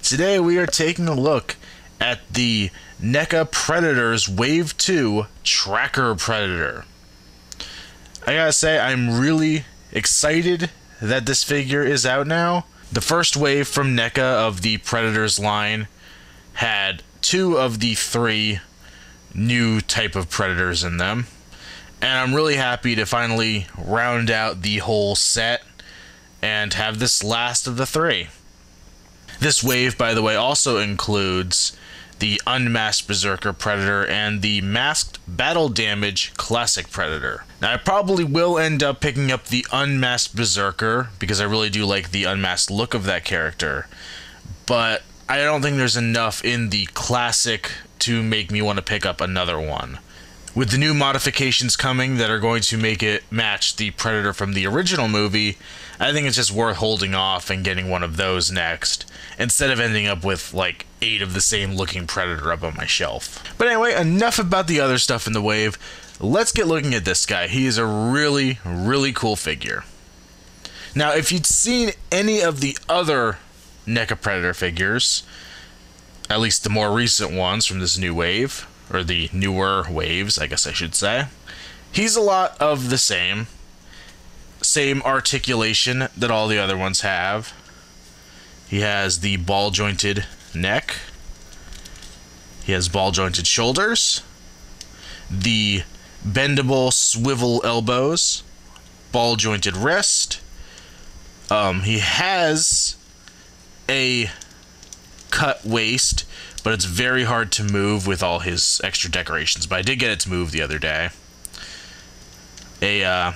Today we are taking a look at the NECA Predators Wave 2 Tracker Predator. I gotta say, I'm really excited that this figure is out now. The first wave from NECA of the Predators line had 2 of the 3 new type of Predators in them. And I'm really happy to finally round out the whole set and have this last of the 3. This wave, by the way, also includes the Unmasked Berserker Predator and the Masked Battle Damage Classic Predator. Now, I probably will end up picking up the Unmasked Berserker because I really do like the unmasked look of that character, but I don't think there's enough in the Classic to make me want to pick up another one. With the new modifications coming that are going to make it match the Predator from the original movie, I think it's just worth holding off and getting one of those next, instead of ending up with like 8 of the same looking Predator up on my shelf. But anyway, enough about the other stuff in the wave. Let's get looking at this guy. He is a really, really cool figure. Now, if you'd seen any of the other NECA Predator figures, at least the more recent ones from this new wave, or the newer waves, I guess I should say, he's a lot of the same articulation that all the other ones have. He has the ball jointed neck, he has ball jointed shoulders, the bendable swivel elbows, ball jointed wrist. He has a cut waist, but it's very hard to move with all his extra decorations. But I did get it to move the other day. A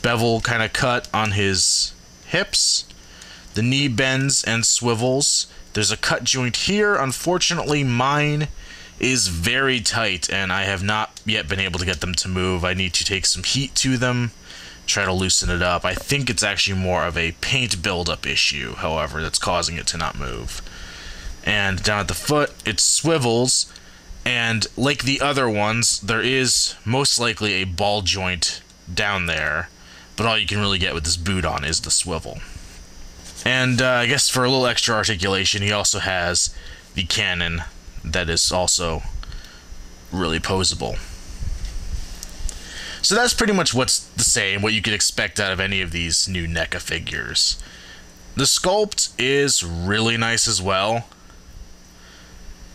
bevel kind of cut on his hips. The knee bends and swivels. There's a cut joint here. Unfortunately, mine is very tight, and I have not yet been able to get them to move. I need to take some heat to them, try to loosen it up. I think it's actually more of a paint buildup issue, however, that's causing it to not move. And down at the foot, it swivels, and like the other ones, there is most likely a ball joint down there, but all you can really get with this boot on is the swivel. And I guess for a little extra articulation, he also has the cannon that is also really posable. So that's pretty much what's the same, what you could expect out of any of these new NECA figures. The sculpt is really nice as well.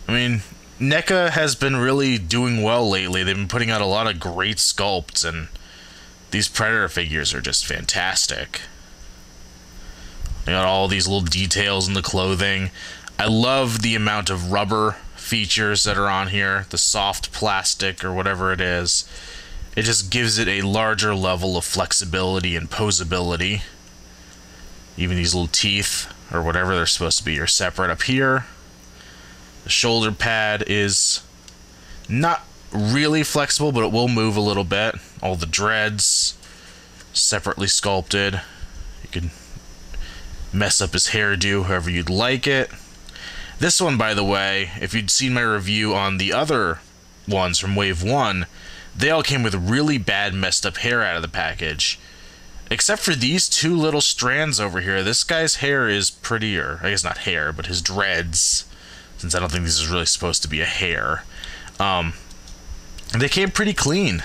I mean, NECA has been really doing well lately. They've been putting out a lot of great sculpts, and these Predator figures are just fantastic. They got all these little details in the clothing. I love the amount of rubber features that are on here, the soft plastic or whatever it is. It just gives it a larger level of flexibility and posability. Even these little teeth, or whatever they're supposed to be, are separate up here. The shoulder pad is not really flexible, but it will move a little bit. All the dreads separately sculpted. You can mess up his hairdo however you'd like it. This one, by the way, if you'd seen my review on the other ones from Wave 1, they all came with really bad messed up hair out of the package. Except for these 2 little strands over here. This guy's hair is prettier. I guess not hair, but his dreads, since I don't think this is really supposed to be a hair. They came pretty clean.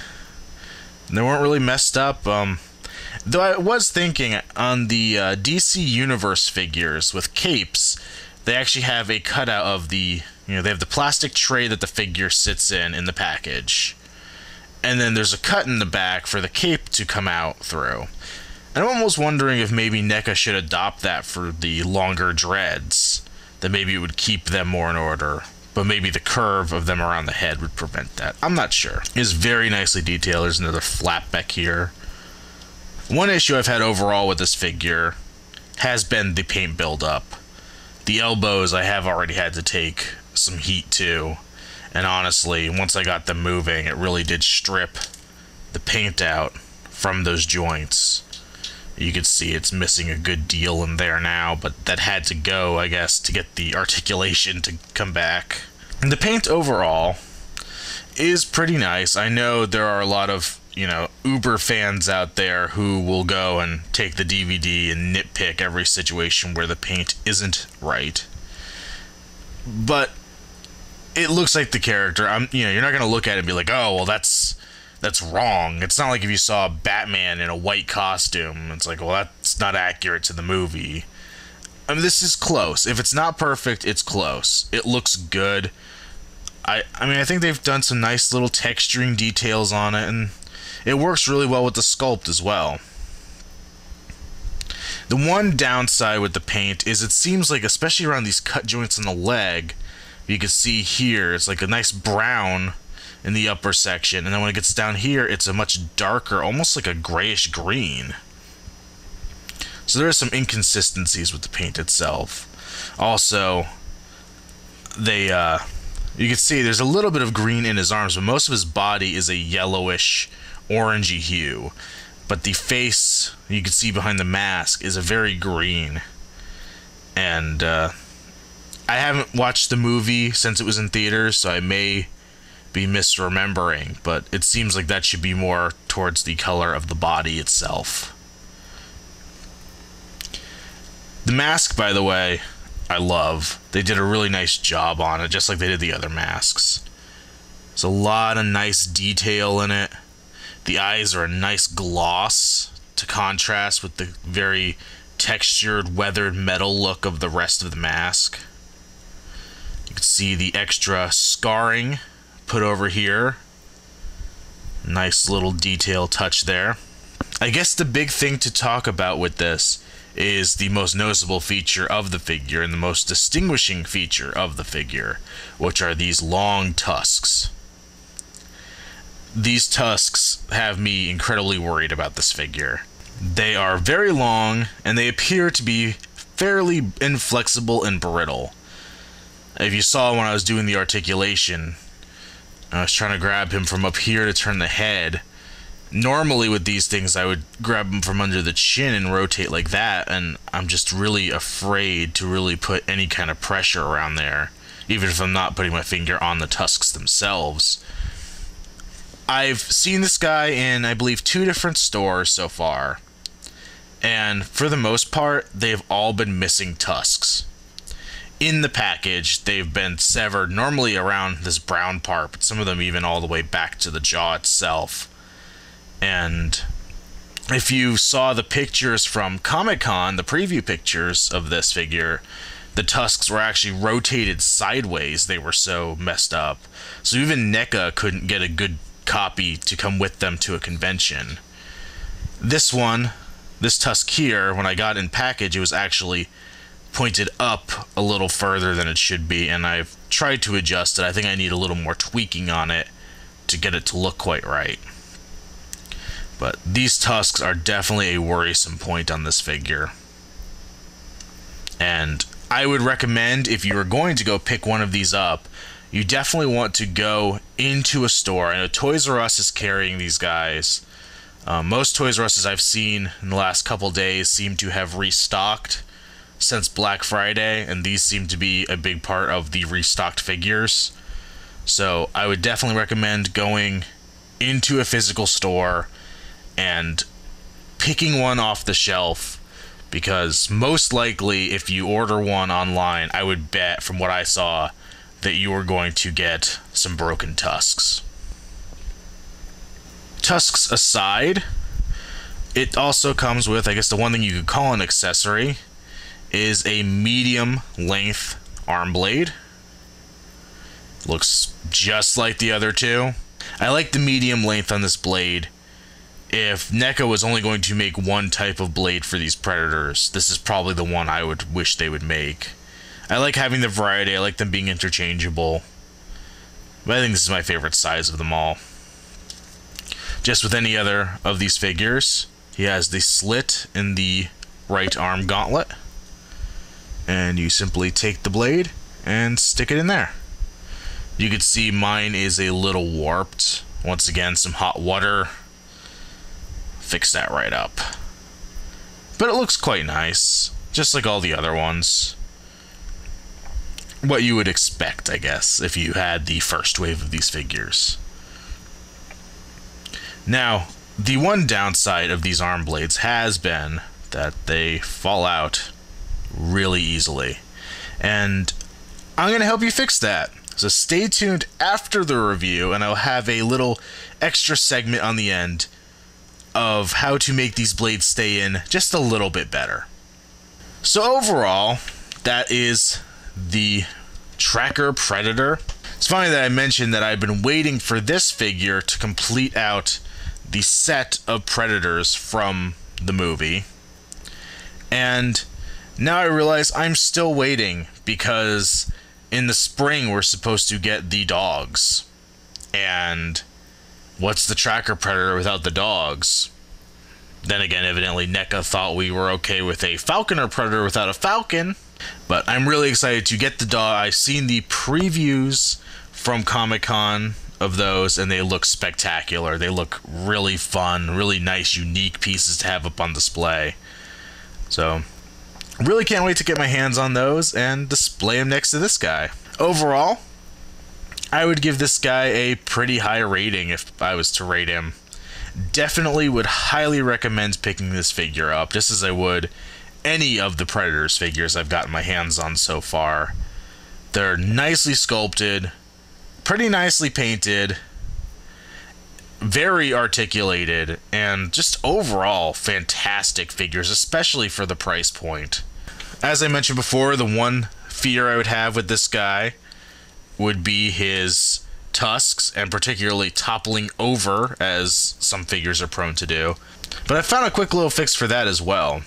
They weren't really messed up. Though I was thinking on the DC Universe figures with capes, they actually have a cutout of the, they have the plastic tray that the figure sits in the package. And then there's a cut in the back for the cape to come out through. And I'm almost wondering if maybe NECA should adopt that for the longer dreads. That maybe it would keep them more in order, but maybe the curve of them around the head would prevent that. I'm not sure. It's very nicely detailed. There's another flap back here. One issue I've had overall with this figure has been the paint buildup. The elbows I have already had to take some heat to, and honestly, once I got them moving, it really did strip the paint out from those joints. You can see it's missing a good deal in there now, but that had to go, I guess, to get the articulation to come back. And the paint overall is pretty nice. I know there are a lot of, Uber fans out there who will go and take the DVD and nitpick every situation where the paint isn't right. but it looks like the character. You're not gonna look at it and be like, oh, well, that's wrong. It's not like if you saw Batman in a white costume, it's like, well, that's not accurate to the movie. I mean, this is close. If it's not perfect, it's close. It looks good. I mean, I think they've done some nice little texturing details on it, and it works really well with the sculpt as well. The one downside with the paint is it seems like, especially around these cut joints on the leg, you can see here, it's like a nice brown in the upper section, and then when it gets down here, it's a much darker, almost like a grayish green. So there are some inconsistencies with the paint itself. Also, you can see there's a little bit of green in his arms, but most of his body is a yellowish, orangey hue. But the face, you can see behind the mask, is a very green. And I haven't watched the movie since it was in theaters, so I may be misremembering, but it seems like that should be more towards the color of the body itself. The mask, by the way, I love. They did a really nice job on it, just like they did the other masks. There's a lot of nice detail in it. The eyes are a nice gloss to contrast with the very textured, weathered metal look of the rest of the mask. You can see the extra scarring put over here. Nice little detail touch there. I guess the big thing to talk about with this is the most noticeable feature of the figure and the most distinguishing feature of the figure, which are these long tusks. These tusks have me incredibly worried about this figure. They are very long, and they appear to be fairly inflexible and brittle. If you saw when I was doing the articulation, I was trying to grab him from up here to turn the head. Normally with these things, I would grab them from under the chin and rotate like that, and I'm just really afraid to really put any kind of pressure around there, even if I'm not putting my finger on the tusks themselves. I've seen this guy in, I believe, 2 different stores so far, and for the most part, they've all been missing tusks. In the package, they've been severed, normally around this brown part, but some of them even all the way back to the jaw itself. And if you saw the pictures from Comic-Con, the preview pictures of this figure, the tusks were actually rotated sideways. They were so messed up. So even NECA couldn't get a good copy to come with them to a convention. This tusk here, when I got in package, it was actually pointed up a little further than it should be, and I've tried to adjust it. I think I need a little more tweaking on it to get it to look quite right. But these tusks are definitely a worrisome point on this figure. And I would recommend, if you are going to go pick one of these up, you definitely want to go into a store. I know Toys R Us is carrying these guys. Most Toys R Us's I've seen in the last couple days seem to have restocked since Black Friday, and these seem to be a big part of the restocked figures. So I would definitely recommend going into a physical store and picking one off the shelf, because most likely if you order one online, I would bet from what I saw that you are going to get some broken tusks. Tusks aside, it also comes with, I guess the one thing you could call an accessory, is a medium length arm blade. Looks just like the other two. I like the medium length on this blade. If NECA was only going to make one type of blade for these Predators, this is probably the one I would wish they would make. I like having the variety, I like them being interchangeable, but I think this is my favorite size of them all. Just with any other of these figures, he has the slit in the right arm gauntlet, and you simply take the blade and stick it in there. You can see mine is a little warped. Once again, some hot water fix that right up. But it looks quite nice, just like all the other ones. What you would expect, I guess, if you had the first wave of these figures. Now, the one downside of these arm blades has been that they fall out really easily. And I'm going to help you fix that. So stay tuned after the review, and I'll have a little extra segment on the end of how to make these blades stay in just a little bit better. So overall, that is the Tracker Predator. It's funny that I mentioned that I've been waiting for this figure to complete out the set of Predators from the movie. And now I realize I'm still waiting, because in the spring we're supposed to get the dogs. And what's the Tracker Predator without the dogs? Then again, evidently NECA thought we were okay with a Falconer Predator without a Falcon. But I'm really excited to get the dog. I've seen the previews from Comic-Con of those, and they look spectacular. They look really fun, really nice, unique pieces to have up on display. So, really can't wait to get my hands on those and display them next to this guy. Overall, I would give this guy a pretty high rating if I was to rate him. Definitely would highly recommend picking this figure up, just as I would any of the Predators figures I've gotten my hands on so far. They're nicely sculpted, pretty nicely painted, very articulated, and just overall fantastic figures, especially for the price point. As I mentioned before, the one fear I would have with this guy would be his tusks, and particularly toppling over, as some figures are prone to do. But I found a quick little fix for that as well.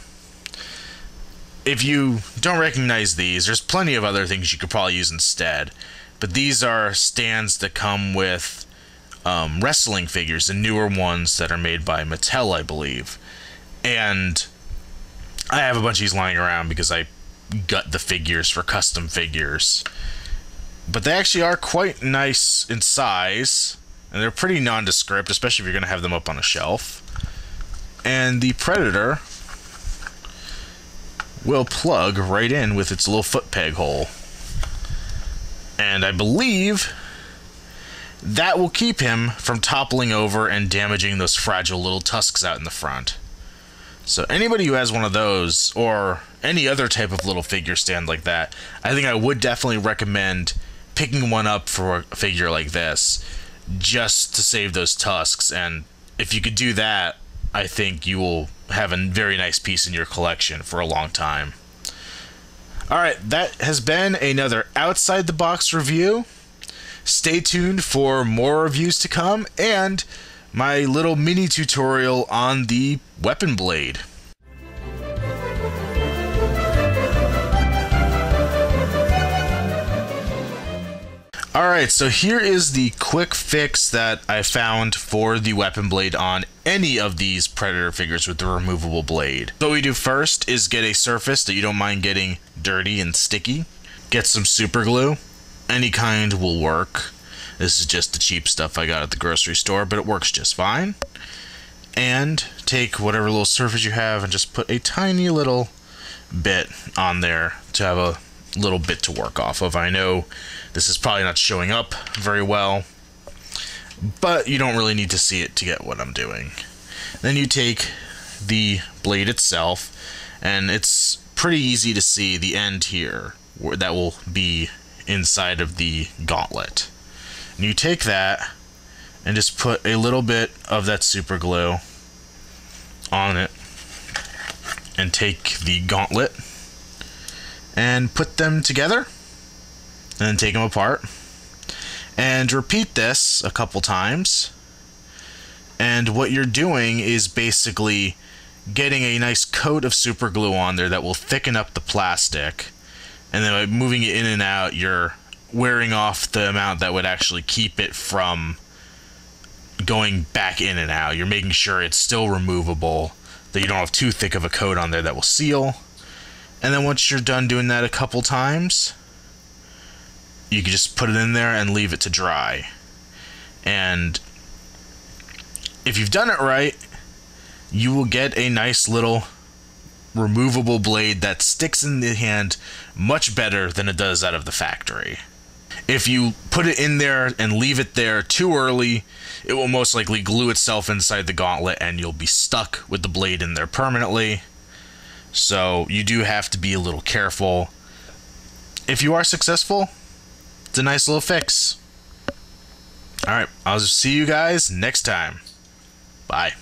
If you don't recognize these, there's plenty of other things you could probably use instead. But these are stands that come with wrestling figures, the newer ones that are made by Mattel, I believe. And I have a bunch of these lying around because I gut the figures for custom figures. But they actually are quite nice in size, and they're pretty nondescript, especially if you're going to have them up on a shelf. And the Predator will plug right in with its little foot peg hole. And I believe that will keep him from toppling over and damaging those fragile little tusks out in the front. So anybody who has one of those, or any other type of little figure stand like that, I think I would definitely recommend picking one up for a figure like this, just to save those tusks. And if you could do that, I think you will have a very nice piece in your collection for a long time. Alright, that has been another Outside the Box review. Stay tuned for more reviews to come, and my little mini tutorial on the weapon blade. Alright, so here is the quick fix that I found for the weapon blade on any of these Predator figures with the removable blade. What we do first is get a surface that you don't mind getting dirty and sticky. Get some super glue. Any kind will work. This is just the cheap stuff I got at the grocery store, but it works just fine. And take whatever little surface you have and just put a tiny little bit on there to have a little bit to work off of. I know this is probably not showing up very well, but you don't really need to see it to get what I'm doing. Then you take the blade itself, and it's pretty easy to see the end here, where that will be inside of the gauntlet. And you take that and just put a little bit of that super glue on it, and take the gauntlet and put them together, and then take them apart, and repeat this a couple times. And what you're doing is basically getting a nice coat of super glue on there that will thicken up the plastic, and then by moving it in and out, you're wearing off the amount that would actually keep it from going back in and out. You're making sure it's still removable, that you don't have too thick of a coat on there that will seal. And then once you're done doing that a couple times, you can just put it in there and leave it to dry. And if you've done it right, you will get a nice little removable blade that sticks in the hand much better than it does out of the factory. If you put it in there and leave it there too early, it will most likely glue itself inside the gauntlet, and you'll be stuck with the blade in there permanently. So you do have to be a little careful. if you are successful, it's a nice little fix. Alright, I'll see you guys next time. Bye.